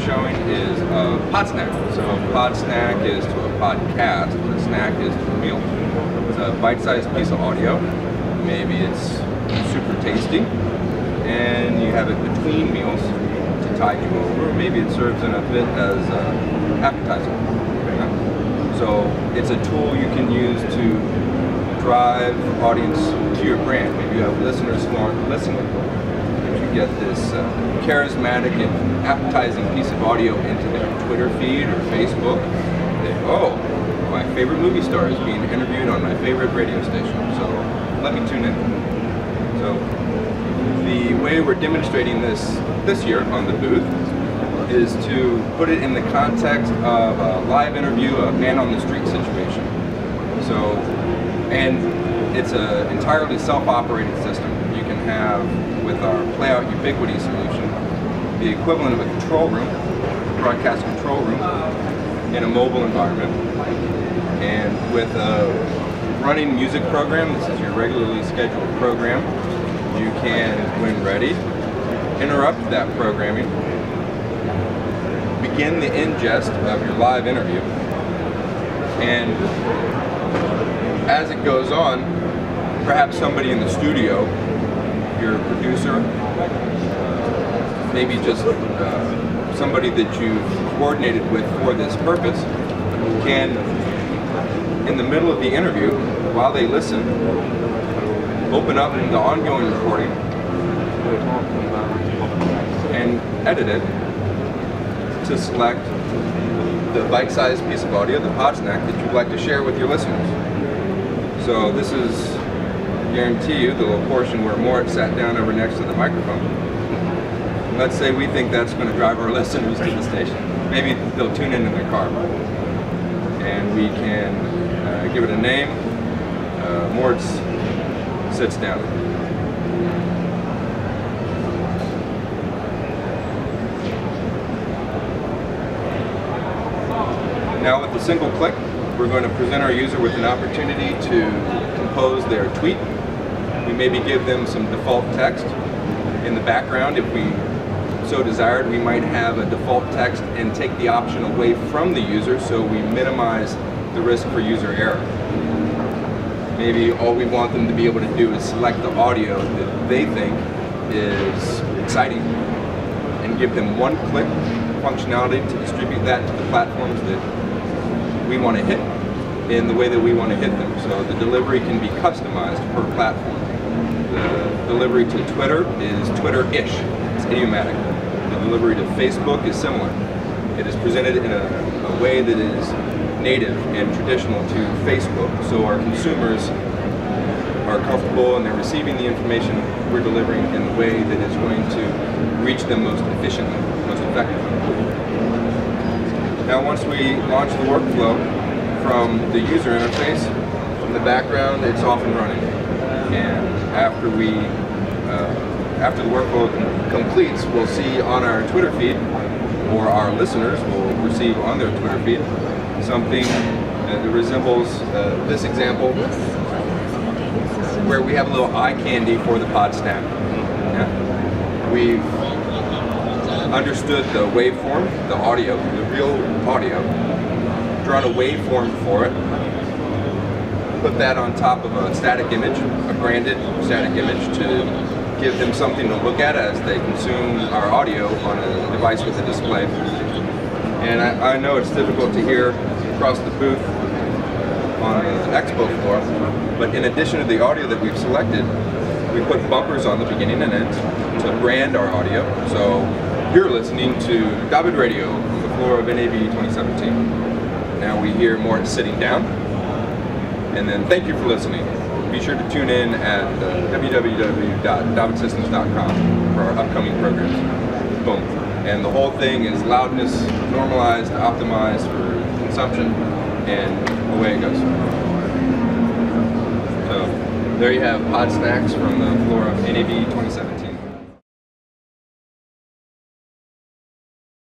showing is a Podsnack. So a Podsnack is to a podcast, and a snack is to a meal. It's a bite-sized piece of audio. Maybe it's super tasty, and you have it between meals to tide you over. Maybe it serves in a bit as an appetizer. So it's a tool you can use to drive audience to your brand. Maybe you have listeners who aren't listening. You get this charismatic and appetizing piece of audio into their Twitter feed or Facebook. Oh, my favorite movie star is being interviewed on my favorite radio station, so let me tune in. So the way we're demonstrating this year on the booth is to put it in the context of a live interview, a man-on-the-street situation. So, and it's an entirely self-operated system. You can have, with our Playout Ubiquity solution, the equivalent of a control room, a broadcast control room, in a mobile environment. And with a running music program, this is your regularly scheduled program, you can, when ready, interrupt that programming, begin the ingest of your live interview, and as it goes on, perhaps somebody in the studio, your producer, maybe just somebody that you've coordinated with for this purpose, can, in the middle of the interview, while they listen, open up the ongoing recording and edit it to select the bite-sized piece of audio, the Podsnack, that you'd like to share with your listeners. So this is, guarantee you, the little portion where Mort sat down over next to the microphone. And let's say we think that's going to drive our listeners to the station. Maybe they'll tune into their car. And we can give it a name. Mort sits down. Now with a single click, we're going to present our user with an opportunity to compose their tweet. We maybe give them some default text in the background. If we so desired, we might have a default text and take the option away from the user so we minimize the risk for user error. Maybe all we want them to be able to do is select the audio that they think is exciting and give them one click functionality to distribute that to the platforms that we want to hit in the way that we want to hit them. So the delivery can be customized per platform. The delivery to Twitter is Twitter-ish. It's idiomatic. The delivery to Facebook is similar. It is presented in a way that is native and traditional to Facebook, so our consumers are comfortable and they're receiving the information we're delivering in the way that is going to reach them most efficiently, most effectively. Now once we launch the workflow from the user interface, in the background it's off and running. And after the workflow completes, we'll see on our Twitter feed, or our listeners will receive on their Twitter feed, something that resembles this example, where we have a little eye candy for the Podsnap. Yeah. We've understood the waveform, the audio, the real audio, drawn a waveform for it, put that on top of a static image, a branded static image, to give them something to look at as they consume our audio on a device with a display. And I know it's difficult to hear across the booth on the expo floor, but in addition to the audio that we've selected, we put bumpers on the beginning and end to brand our audio. So you're listening to David Radio on the floor of NAB 2017. Now we hear Mort sitting down, and then thank you for listening. Be sure to tune in at www.davidsystems.com for our upcoming programs. Boom. And the whole thing is loudness normalized, optimized for consumption, and away it goes. So there you have Podsnacks from the floor of NAB 2017.